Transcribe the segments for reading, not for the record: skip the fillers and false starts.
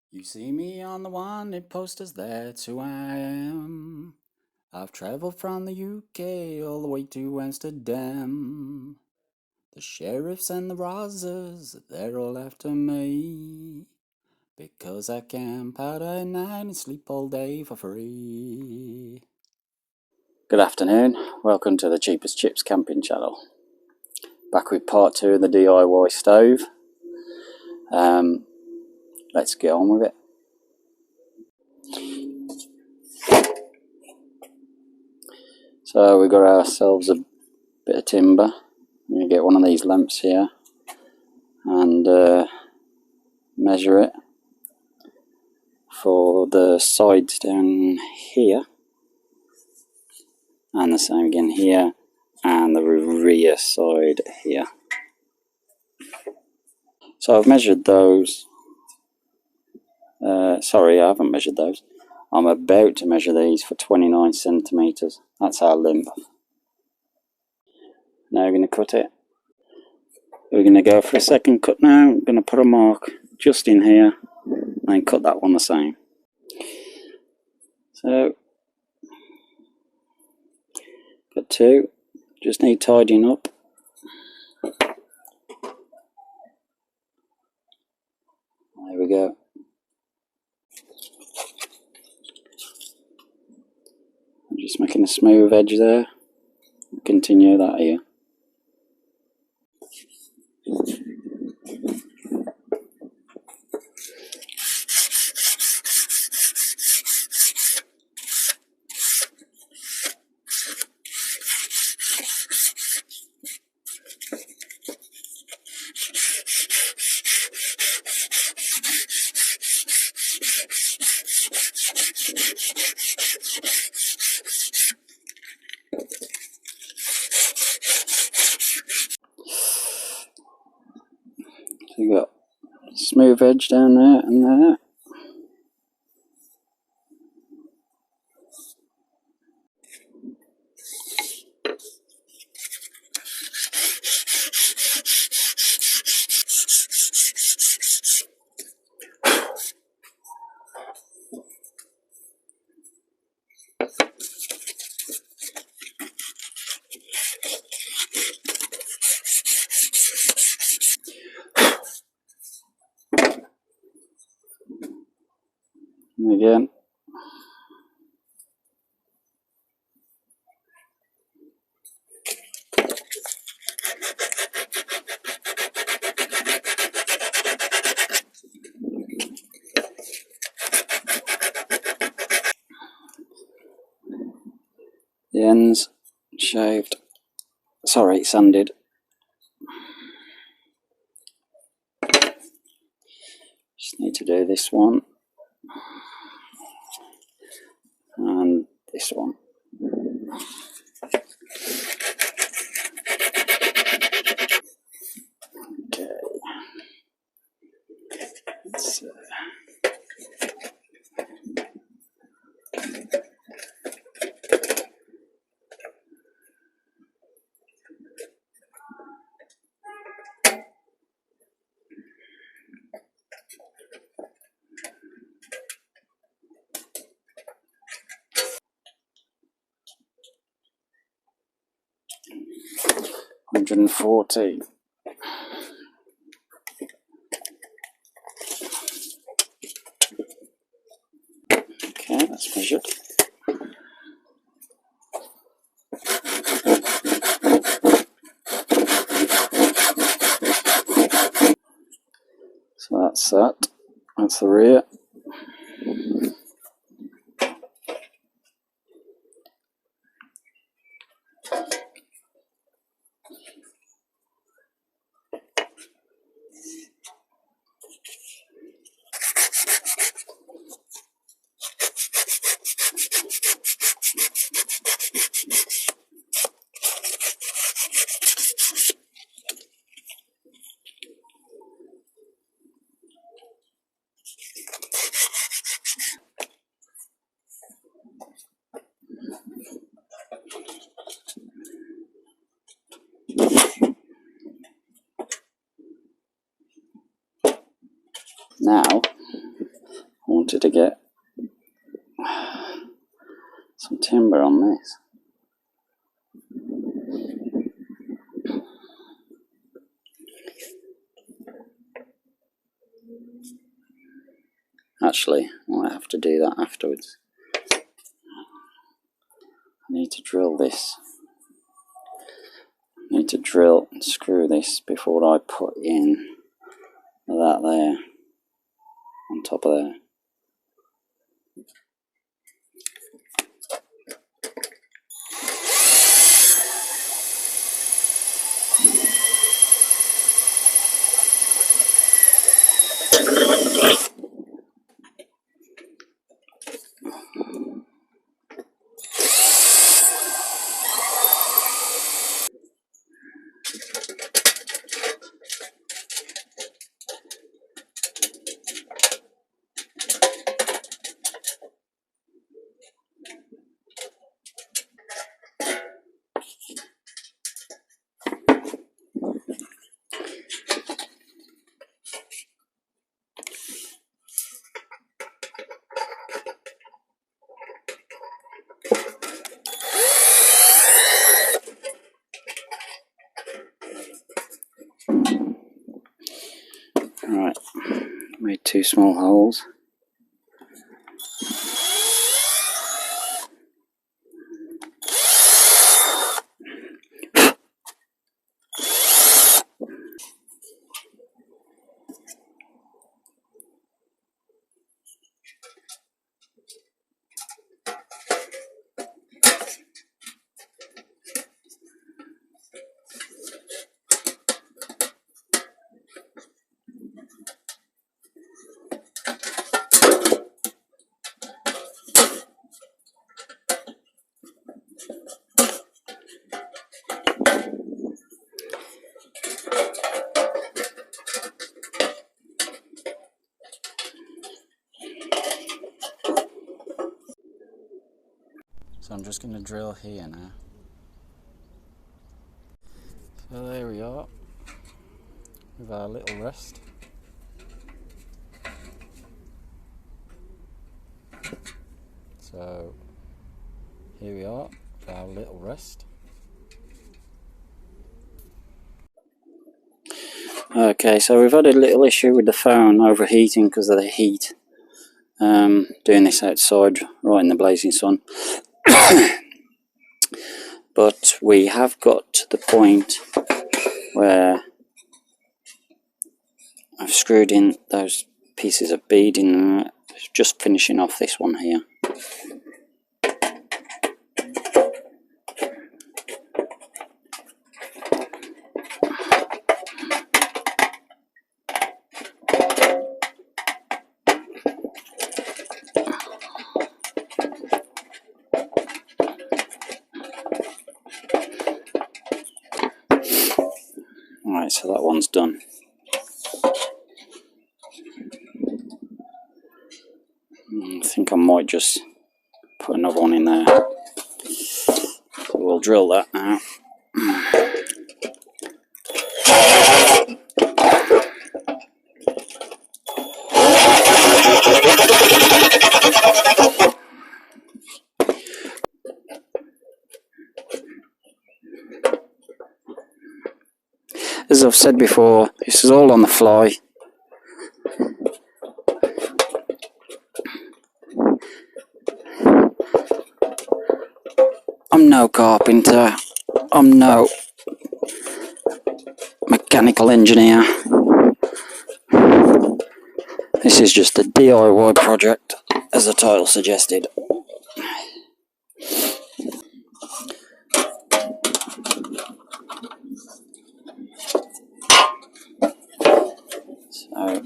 You see me on the wanted posters, that's who I am. I've travelled from the UK all the way to Amsterdam. The sheriffs and the Rozzers, they're all after me. Because I camp out at night and sleep all day for free. Good afternoon, welcome to the Cheapest Chips camping channel. Back with part 2 of the DIY stove. Let's get on with it. So we got ourselves a bit of timber. I'm going to get one of these lamps here and measure it for the sides down here, and the same again here, and the rear side here. So I've measured those. Sorry, I haven't measured those. I'm about to measure these for 29 centimetres. That's our length. Now we're going to cut it. We're going to go for a second cut now. I'm going to put a mark just in here and cut that one the same. So, got 2. Just need tidying up. There we go. I'm just making a smooth edge there. Continue that here. So you got smooth edge down there and there. And again. The ends shaved. Sorry, sanded. Just need to do this one. And this one. Okay. Let's, 140. Okay, that's measured. So that's that. That's the rear. Now, wanted to get some timber on this. Actually, I might have to do that afterwards. I need to drill this. I need to drill and screw this before I put in that there on top of there. Right, made 2 small holes. So I'm just going to drill here now. So there we are, with our little rest. So here we are, with our little rest. Okay, so we've had a little issue with the phone overheating because of the heat. Doing this outside, right in the blazing sun. But we have got to the point where I've screwed in those pieces of beading, just finishing off this one here. Alright, so that one's done. I think I might just put another one in there. So we'll drill that now. As I've said before, this is all on the fly. I'm no carpenter, I'm no mechanical engineer. This is just a DIY project, as the title suggested. So,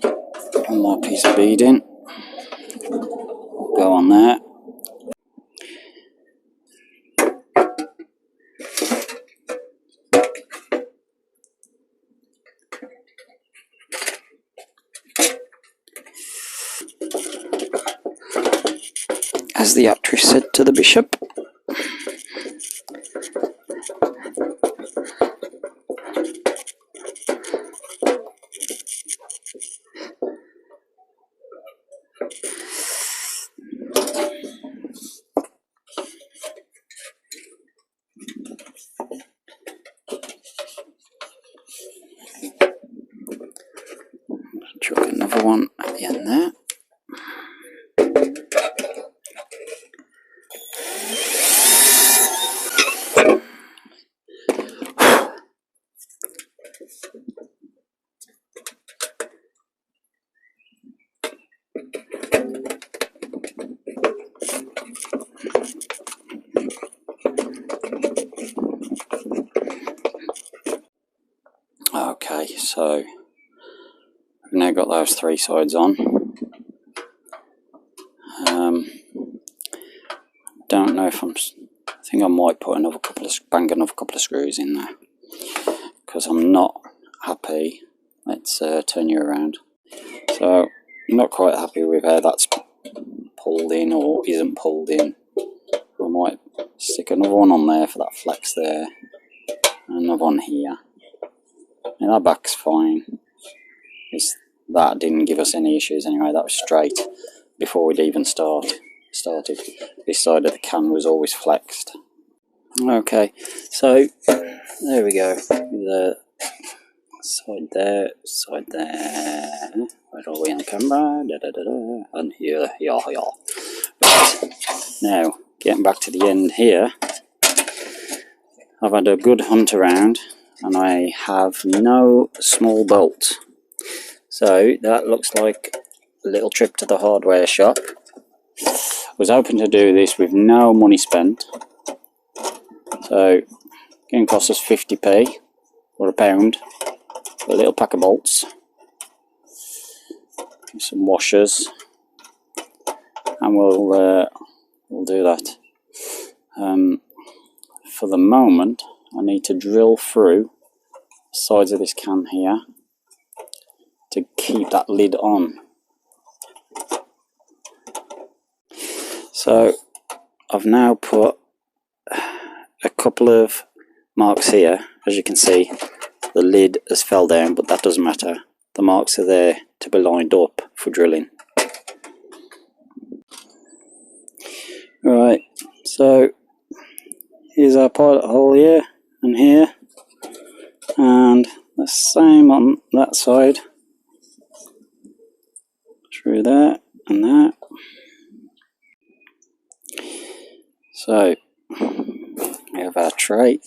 one more piece of beading, go on there. As the actress said to the bishop. So we've now got those 3 sides on. Don't know if I think I might put bang another couple of screws in there, because I'm not happy. Let's turn you around. So I'm not quite happy with how that's pulled in or isn't pulled in. I might stick another one on there for that flex there, and another one here. Now that back's fine. That didn't give us any issues anyway. That was straight before we'd even started. This side of the can was always flexed. Okay, so there we go. The side there. Where are we on camera? And here. Right. Now, getting back to the end here, I've had a good hunt around and I have no small bolt. So that looks like a little trip to the hardware shop. I was hoping to do this with no money spent. So it can cost us 50p or a pound for a little pack of bolts, some washers, and we'll do that. For the moment, I need to drill through the sides of this can here to keep that lid on. So I've now put a couple of marks here. As you can see, the lid has fell down, but that doesn't matter. The marks are there to be lined up for drilling. Right, so here's our pilot hole here and here, and the same on that side, through there and that. So we have our tray,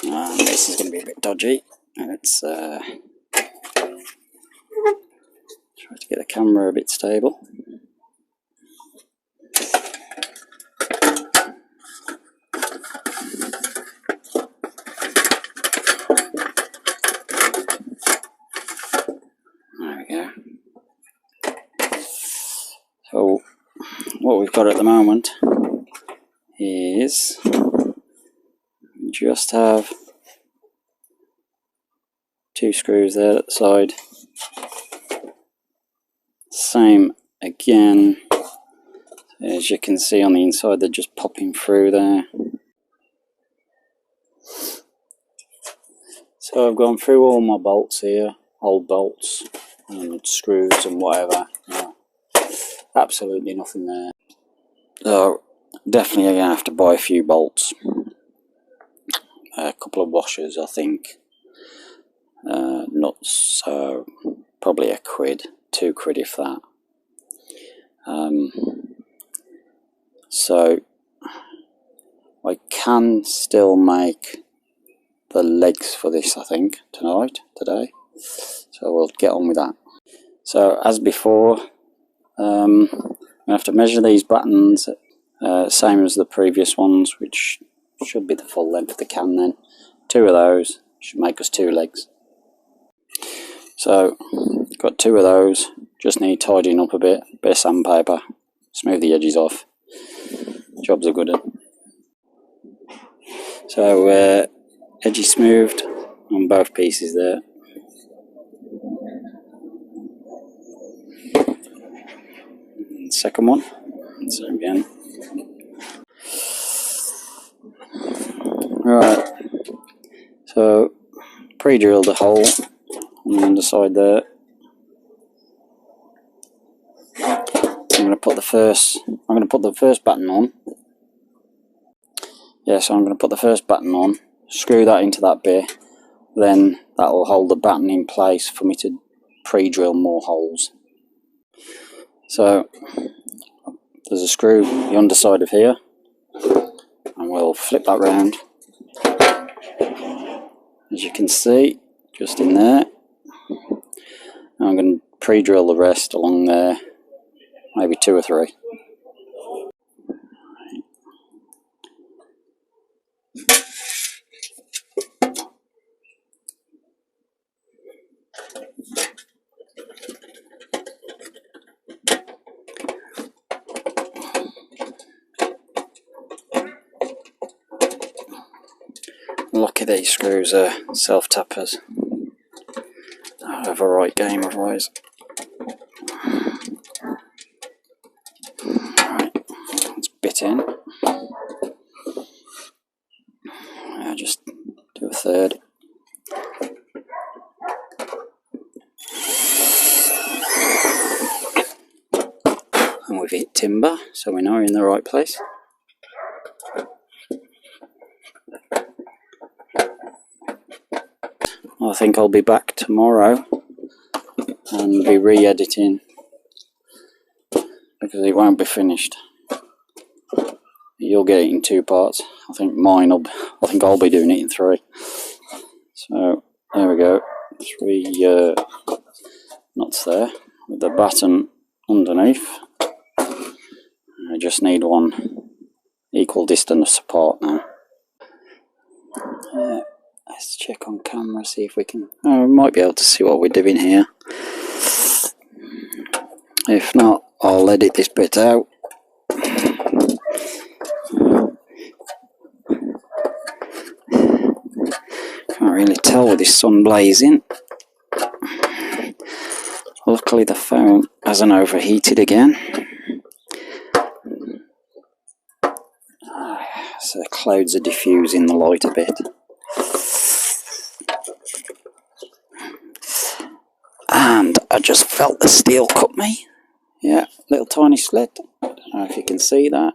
and this is going to be a bit dodgy. Let's try to get the camera a bit stable. There we go. So what we've got at the moment is we just have 2 screws there at the side. Same again. As you can see on the inside, they're just popping through there. So I've gone through all my bolts here, old bolts and screws and whatever. No, absolutely nothing there. So definitely going to have to buy a few bolts, a couple of washers, I think. Nuts, so probably a quid, 2 quid if that. So I can still make the legs for this, I think, today. So we'll get on with that. So as before, I have to measure these buttons, same as the previous ones, which should be the full length of the can then. 2 of those should make us 2 legs. So got 2 of those, just need tidying up a bit of sandpaper, smooth the edges off. Jobs are good. So edges smoothed on both pieces there. And second one, so again. Right, so pre-drilled a hole on the underside there. I'm going to put the first button on. Yeah, so I'm going to put the first button on, screw that into that bit, then that will hold the batten in place for me to pre-drill more holes. So there's a screw the underside of here, and we'll flip that round. As you can see, just in there. And I'm going to pre-drill the rest along there, maybe 2 or 3. Lucky these screws are self-tappers. I'd have a right game otherwise. Right, let's bit in. I'll just do a third. And we've hit timber, so we know we're in the right place. I think I'll be back tomorrow and be re-editing because it won't be finished. You'll get it in 2 parts. I think I'll be doing it in 3. So there we go. 3 knots there with the batten underneath. I just need one equal distance apart now. Let's check on camera, see if we can. Oh, we might be able to see what we're doing here. If not, I'll edit this bit out. Can't really tell with this sun blazing. Luckily the phone hasn't overheated again. So the clouds are diffusing the light a bit. And I just felt the steel cut me. Yeah, little tiny slit. I don't know if you can see that.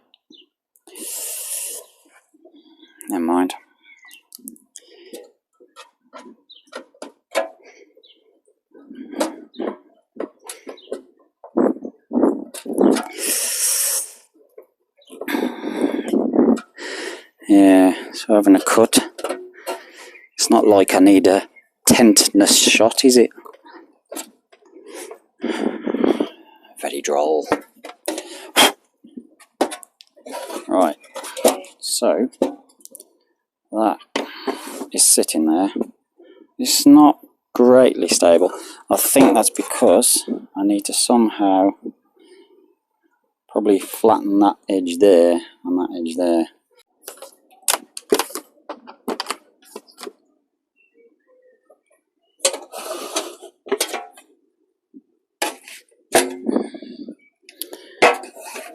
Never mind. Yeah, so having a cut. It's not like I need a tetanus shot, is it? Very droll. Right, so that is sitting there. It's not greatly stable. I think that's because I need to somehow probably flatten that edge there and that edge there.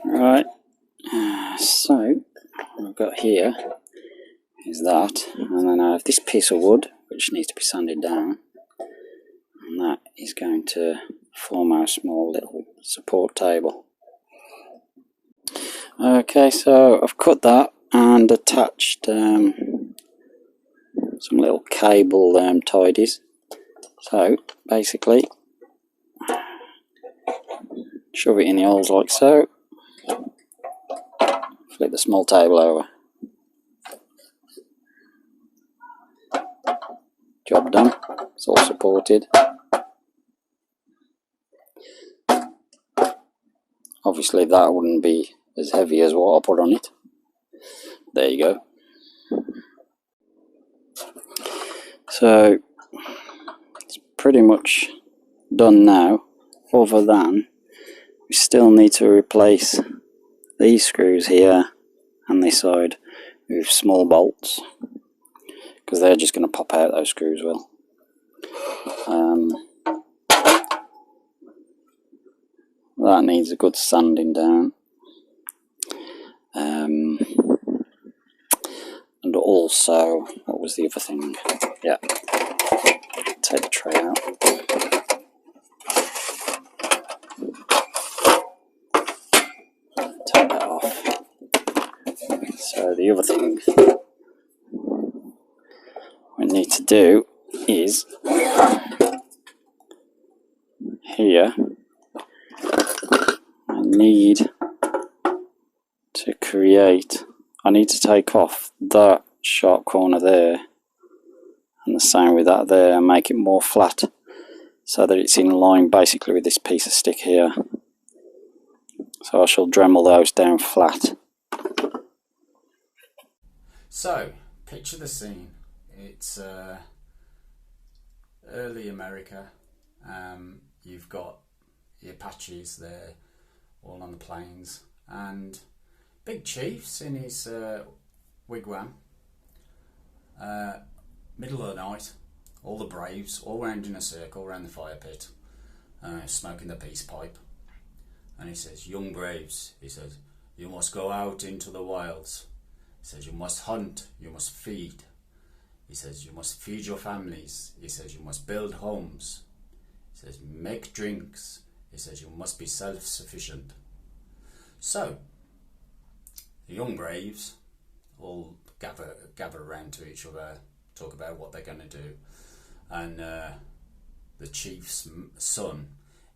Right, so what I've got here is that, and then I have this piece of wood which needs to be sanded down, and that is going to form our small little support table. Okay, so I've cut that and attached some little cable tidies. So basically shove it in the holes like so, flip the small table over. Job done, it's all supported. Obviously that wouldn't be as heavy as what I put on it. There you go. So it's pretty much done now, other than we still need to replace these screws here and this side with small bolts, because they're just going to pop out, those screws will. That needs a good sanding down. And also, what was the other thing? Yeah, take the tray out. Take that off. So the other thing we need to do is here I need to take off that sharp corner there and the same with that there and make it more flat so that it's in line basically with this piece of stick here. So I shall Dremel those down flat. So, picture the scene. It's early America. You've got the Apaches there all on the plains, and Big Chief's in his wigwam, Middle of the night, all the braves all round in a circle around the fire pit, smoking the peace pipe. And he says, young braves, he says, you must go out into the wilds. He says, you must hunt, you must feed. He says, you must feed your families. He says, you must build homes. He says, make drinks. He says, you must be self-sufficient. So, the young braves all gather around to each other, talk about what they're going to do. And the chief's son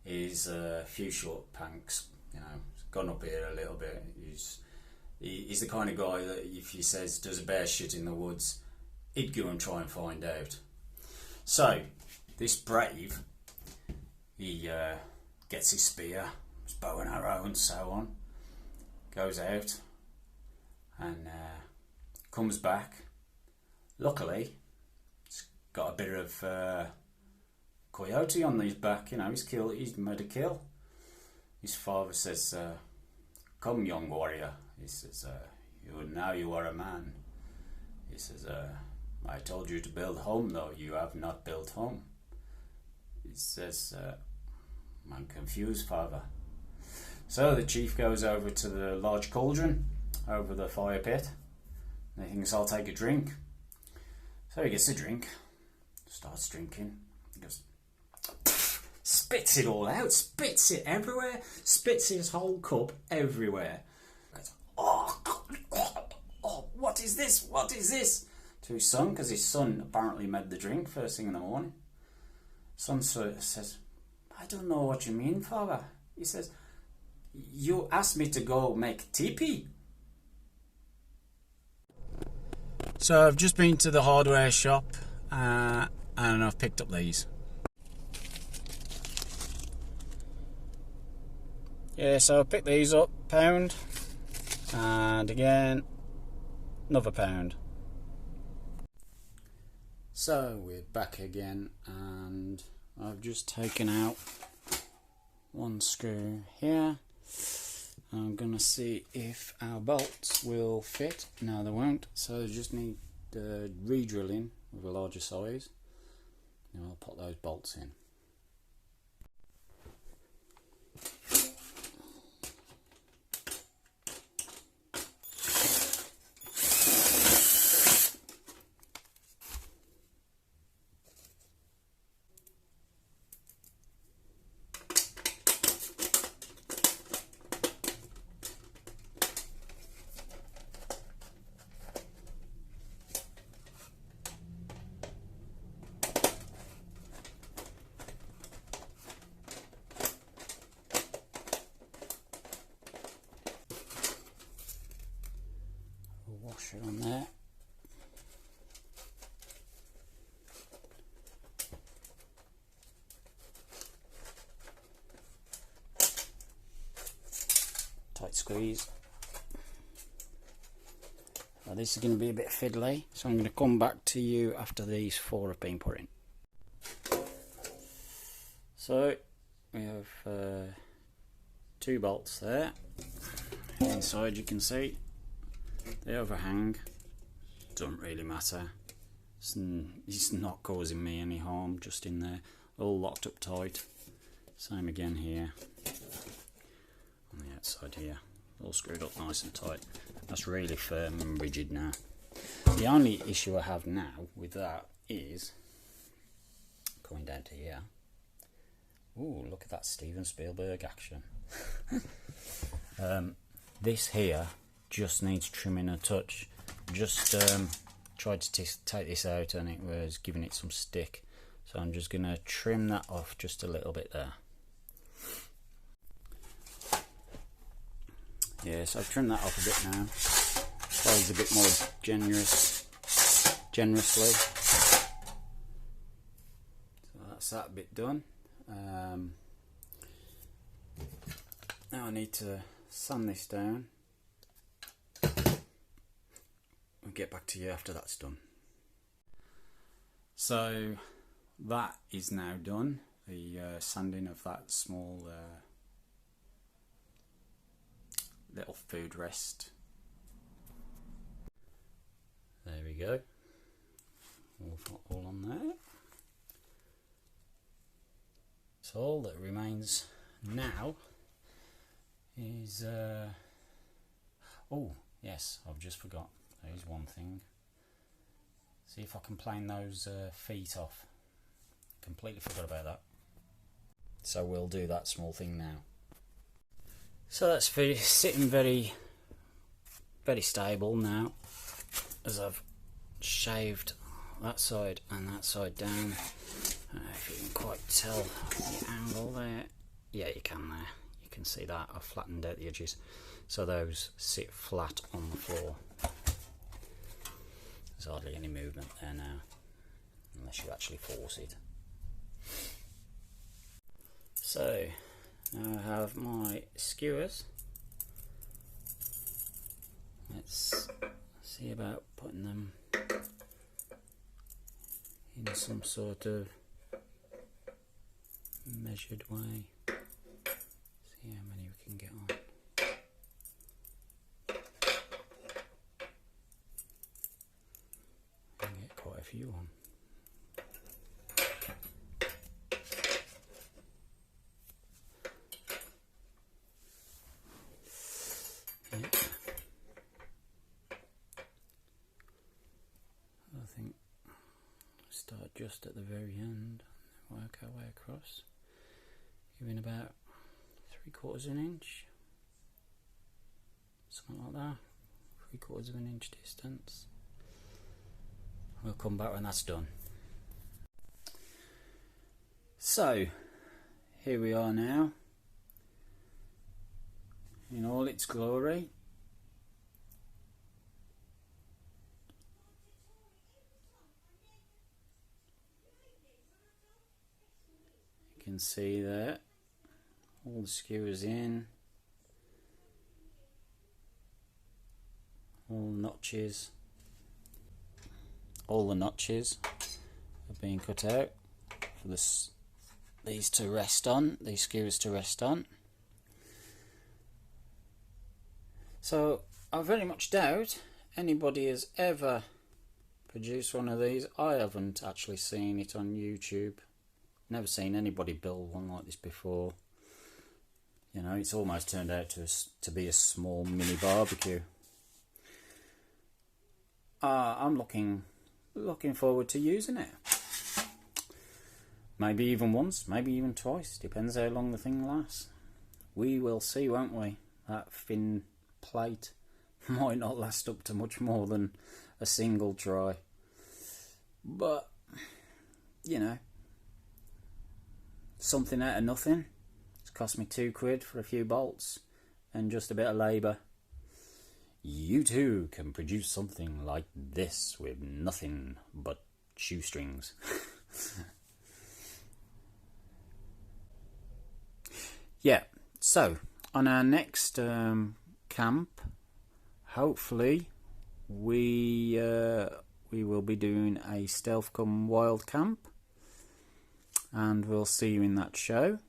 is a few short panks, gone up here a little bit. He's the kind of guy that if he says, does a bear shit in the woods, he'd go and try and find out. So, this brave, he gets his spear, his bow and arrow and so on, goes out and comes back. Luckily, he's got a bit of coyote on his back, he's made a kill. His father says, come young warrior, he says, you are a man. He says, I told you to build home, though you have not built home. He says, I'm confused, father. So the chief goes over to the large cauldron over the fire pit. And he thinks, I'll take a drink. So he gets a drink, starts drinking. He goes, spits it all out, spits it everywhere, spits his whole cup everywhere. He goes, oh, what is this? What is this? To his son, because his son apparently made the drink first thing in the morning. Son says, I don't know what you mean, father. He says, you asked me to go make teepee. So I've just been to the hardware shop and I've picked up these. Yeah, so I picked these up, £1, and again, another £1. So we're back again, and I've just taken out one screw here. I'm gonna see if our bolts will fit. No, they won't, so I just need re-drilling with a larger size. Now I'll put those bolts in. Washer on there. Tight squeeze. Now this is going to be a bit fiddly, so I'm going to come back to you after these 4 have been put in. So we have 2 bolts there. Inside you can see they overhang. Doesn't really matter. It's not causing me any harm, just in there. All locked up tight. Same again here. On the outside here. All screwed up nice and tight. That's really firm and rigid now. The only issue I have now with that is coming down to here. Ooh, look at that Steven Spielberg action. This here just needs trimming a touch. Just tried to take this out and it was giving it some stick, so I'm just going to trim that off just a little bit there. Yeah, so I've trimmed that off a bit now. Slides a bit more generously. So that's that bit done. Now I need to sand this down. I'll get back to you after that's done. So that is now done. The sanding of that small little food rest. There we go. all on there. So all that remains now is oh yes, I've just forgot. There's one thing. See if I can plane those feet off. Completely forgot about that. So we'll do that small thing now. So that's sitting very stable now, as I've shaved that side and that side down. I don't know if you can quite tell the angle there. Yeah, you can there. You can see that I've flattened out the edges, so those sit flat on the floor. There's hardly any movement there now, unless you actually force it. So now I have my skewers. Let's see about putting them in some sort of measured way. See how many we can get on. And get quite a few on. Yeah. I think start just at the very end and work our way across, giving about 3/4 of an inch, something like that, 3/4 of an inch distance. We'll come back when that's done. So here we are now in all its glory. You can see there all the skewers in, all the notches have been cut out for these to rest on, these skewers to rest on. So I very much doubt anybody has ever produced one of these. I haven't actually seen it on YouTube. Never seen anybody build one like this before. You know, it's almost turned out to be a small mini barbecue. I'm looking forward to using it. Maybe even once, maybe even twice. Depends how long the thing lasts. We will see, won't we? That thin plate might not last up to much more than a single try. But, you know, something out of nothing. It's cost me £2 for a few bolts and just a bit of labour. You too can produce something like this with nothing but shoestrings. Yeah, so on our next camp, hopefully we will be doing a Stealth Come Wild camp, and we'll see you in that show.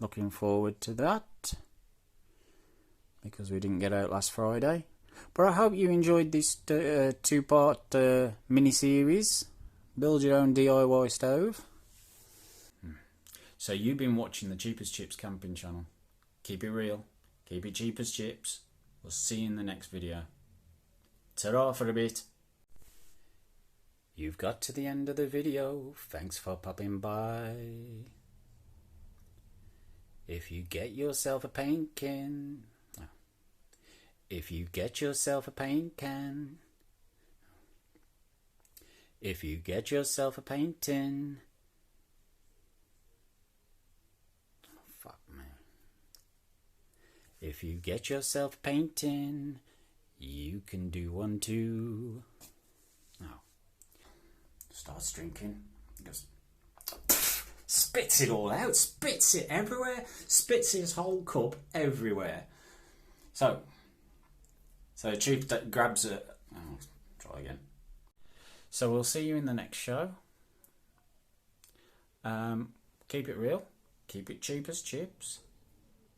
Looking forward to that, because we didn't get out last Friday. But I hope you enjoyed this two-part mini-series, Build Your Own DIY Stove. So you've been watching the Cheap as Chips camping channel. Keep it real, keep it cheap as chips. We'll see you in the next video. Ta-ra for a bit. You've got to the end of the video. Thanks for popping by. If you get yourself a paint can, if you get yourself a paint can, if you get yourself a paint tin, oh, fuck me. If you get yourself a paint tin, you can do one too. Now, starts drinking, just spits it all out, spits it everywhere, spits his whole cup everywhere. So Chief grabs it. Oh, try again. So we'll see you in the next show. Keep it real, keep it cheap as chips.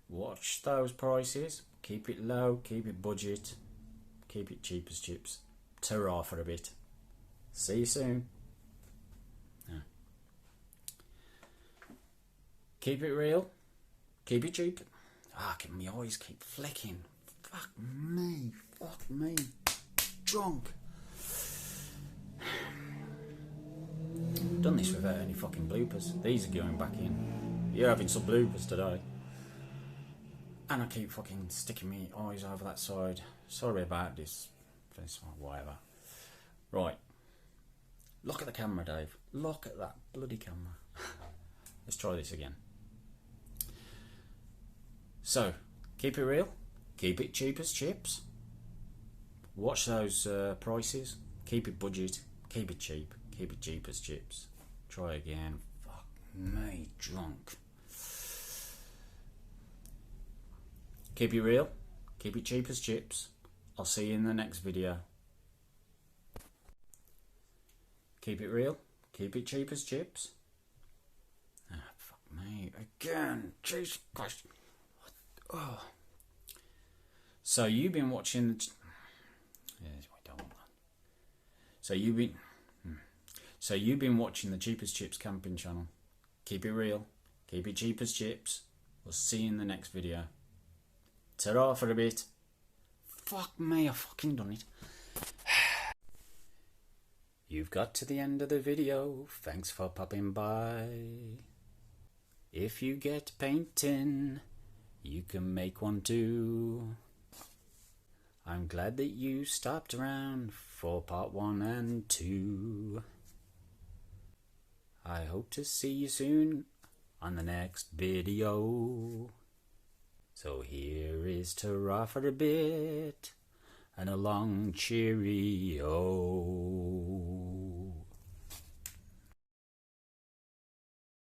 Watch those prices. Keep it low, keep it budget, keep it cheap as chips. Ta-ra for a bit. See you soon. Yeah. Keep it real. Keep it cheap. My eyes keep flicking. Fuck me. Drunk. Done this without any fucking bloopers. These are going back in. You're having some bloopers today. And I keep fucking sticking my eyes over that side. Sorry about this. Whatever. Right. Look at the camera, Dave. Look at that bloody camera. Let's try this again. So, keep it real. Keep it cheap as chips. Watch those prices. Keep it budget. Keep it cheap. Keep it cheap as chips. Try again. Fuck me, drunk. Keep it real. Keep it cheap as chips. I'll see you in the next video. Keep it real. Keep it cheap as chips. Fuck me. Again. Jesus Christ. Oh. So you've been watching the... Yes, we don't want that. So you've been watching the Cheap as Chips camping channel. Keep it real. Keep it cheap as chips. We'll see you in the next video. Ta-ra for a bit. Fuck me, I've fucking done it. You've got to the end of the video. Thanks for popping by. If you get painting, you can make one too. I'm glad that you stopped around for part 1 and 2. I hope to see you soon on the next video. So here is ta-ra for a bit and a long cheerio.